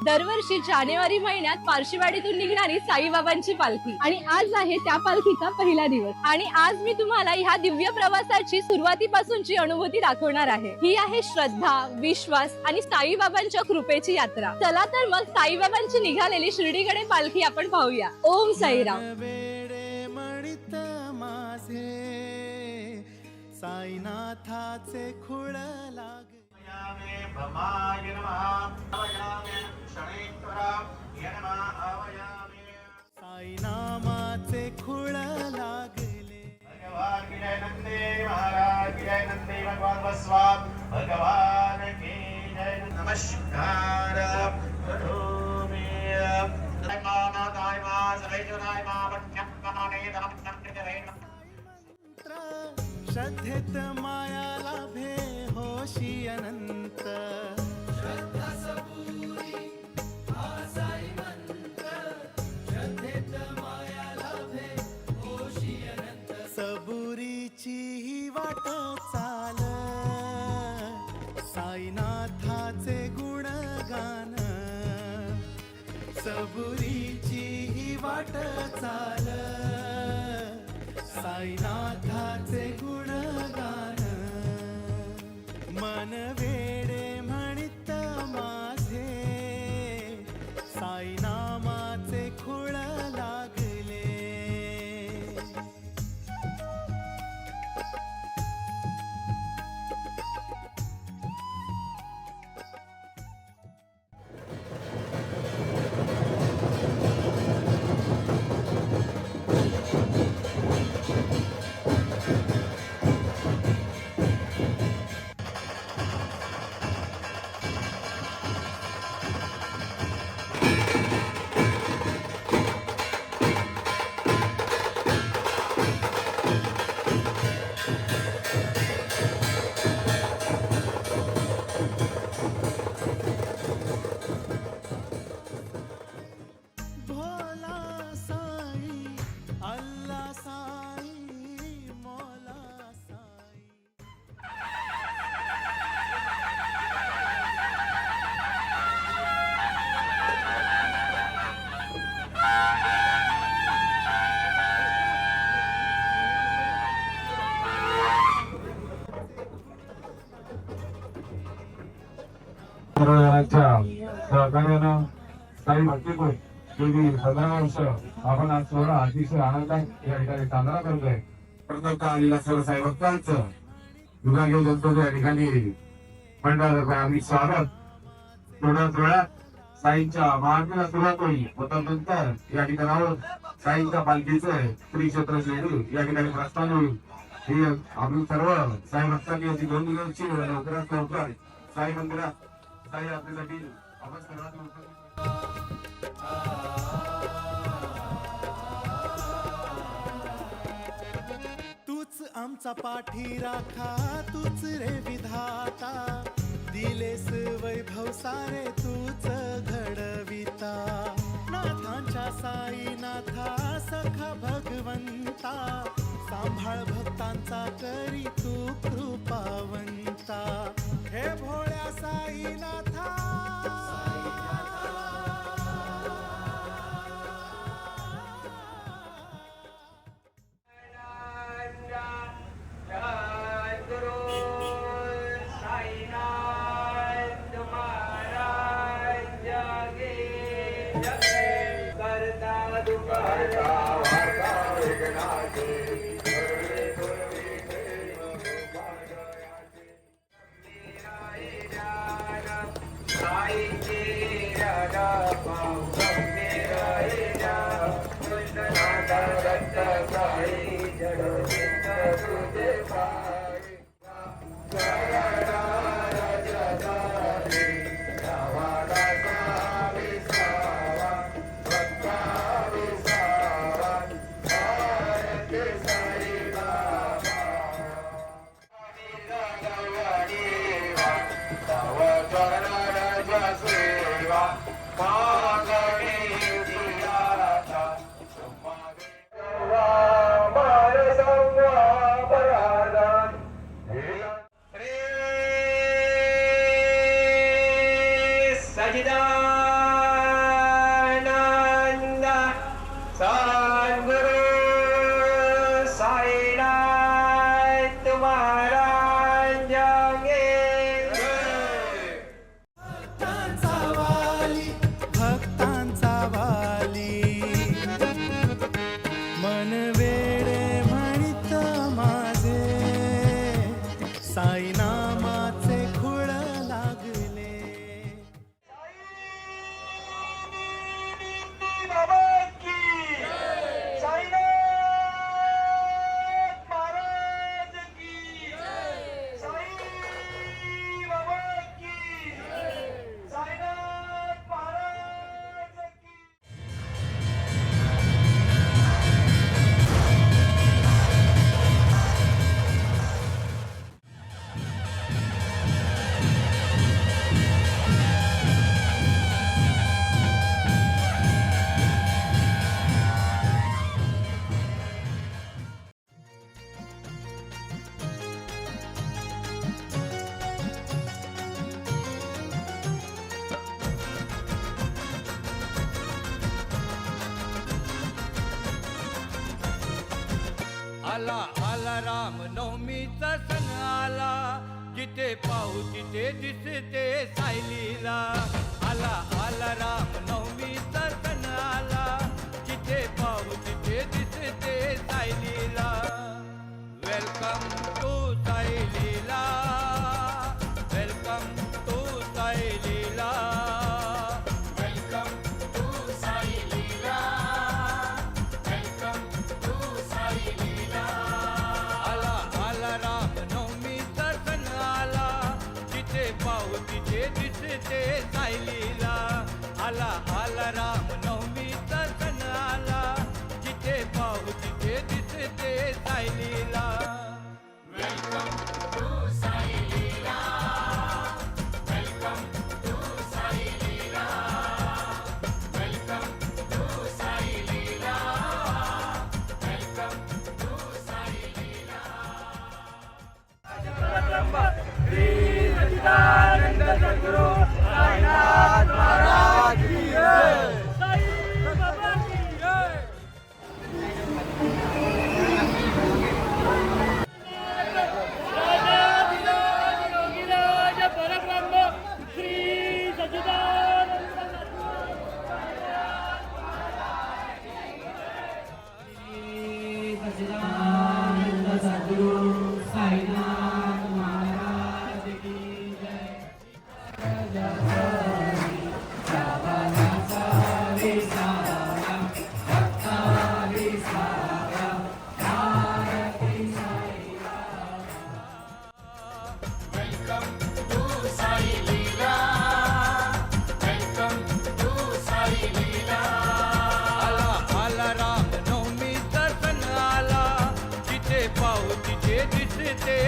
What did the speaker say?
दरवर्षी जानेवारी महिन्यात पारशीवाडीतून निघणारी साईबाबांची पालखी आणि आज आहे त्या पालखीचा पहिला दिवस आणि आज मी तुम्हाला ह्या दिव्य प्रवासाची सुरुवातीपासूनची अनुभूती दाखवणार आहे। ही आहे श्रद्धा, विश्वास आणि साईबाबांच्या कृपेची यात्रा। चला तर मग साईबाबांची निघालेली शिर्डीकडे पालखी आपण पाहूया। ओम साईराम। साईनाथाचे खुळ लाग साईनामाचे खुळ लागले। भगवान की जय नंदे महाराज की जय नंदे भगवान बसवान भगवान की जय। नमस्कार श्रद्धेत माया लाभे होशी अनंत। श्रद्धा सबुरी हा साई मंत्र, श्रद्धेत माया लाभे होशी अनंत। सबुरीची ही वाट चाल, साईनाथाचे गुणगान। सबुरीची ही वाट चाल, साईनाथाचे गुणगान। मन वेडे म्हणित माझे, साईनामाचे खुळ लागले। सहकार्यानं साई भक्तीपूर गेली 15 वर्ष आपण आज सोहळा अतिशय आनंदात या ठिकाणी साजरा करतोय। प्रथमतः आलेल्या सर्व साई भक्तांचं विभागीय जनतेच्या या ठिकाणी मंडळातर्फे आम्ही स्वागत। थोड्याच वेळात साईंच्या महाआरतीला सुरुवात होईल व त्यानंतर या ठिकाणावर साईंच्या पालखीचे श्री क्षेत्र शिर्डी या ठिकाणी प्रस्थान होईल। ही आम्ही सर्व साई भक्तांनी याची नोंद घ्यायची लवकरात लवकर साई मंदिरात साई आपल्यासाठी आपण सर्वात तूच आमचा पाठी राखा, तूच रे विधाता। दिलेस वैभव सारे तूच घडविता। नाथांच्या साई नाथा सखा भगवंता। सांभाळ भक्तांचा करी तू कृपावंता। हे भोळ्या साईनाथा सजदा आला आला राम नवमीचा सण आला, जिथे पाहू तिथे दिसते सायलीला. आला आला राम नवमीचा सण आला, जिथे पाहू तिथे दिसते Saileela. Welcome to Saileela, welcome to Saileela, welcome to Saileela, welcome to Saileela. आला आला राम नवमीचा सण आला, जिथे पाहू तिथे दिसते सायलीला. आला आला राम नवमीचा सण आला, जिथे पाहू तिथे दिसते Saileela. Welcome to Saileela, welcome to Saileela, welcome to Saileela, welcome to Saileela. Shri Sachchidanand Sadguru Sainath Maharaj की जय. साई बाबा की जय. राजाधिराज योगीराज परब्रह्म श्री सच्चिदानंद सद्गुरु साईनाथ महाराज की जय. Welcome to Saileela, welcome to Saileela. आला आला राम नवमीचा सण आला, जिथे पाहू तिथे दिसते